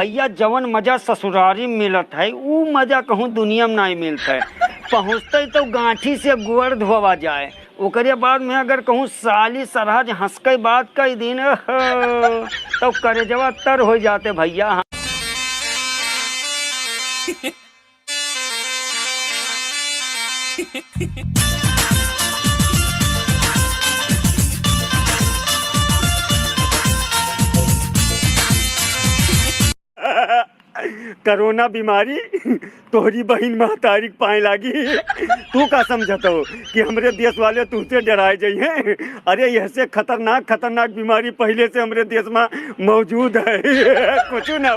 भैया जवन मजा ससुरारी में मिलत है ऊ मजा कहूँ दुनिया में नहीं मिलता है। पहुँचते तो गांठी से गुड़ धोवा जाए, ओकरे बाद में अगर कहूँ साली सरहज हंस के बात कई दिन तो करेजवा तर हो जाते भैया। कोरोना बीमारी तोहरी बहन महतारी पाए लागी। तू का समझत हो कि हमरे देश वाले तुझसे डराए जाइए? अरे ऐसे खतरनाक बीमारी पहले से हमरे देश में मौजूद है। कुछ ना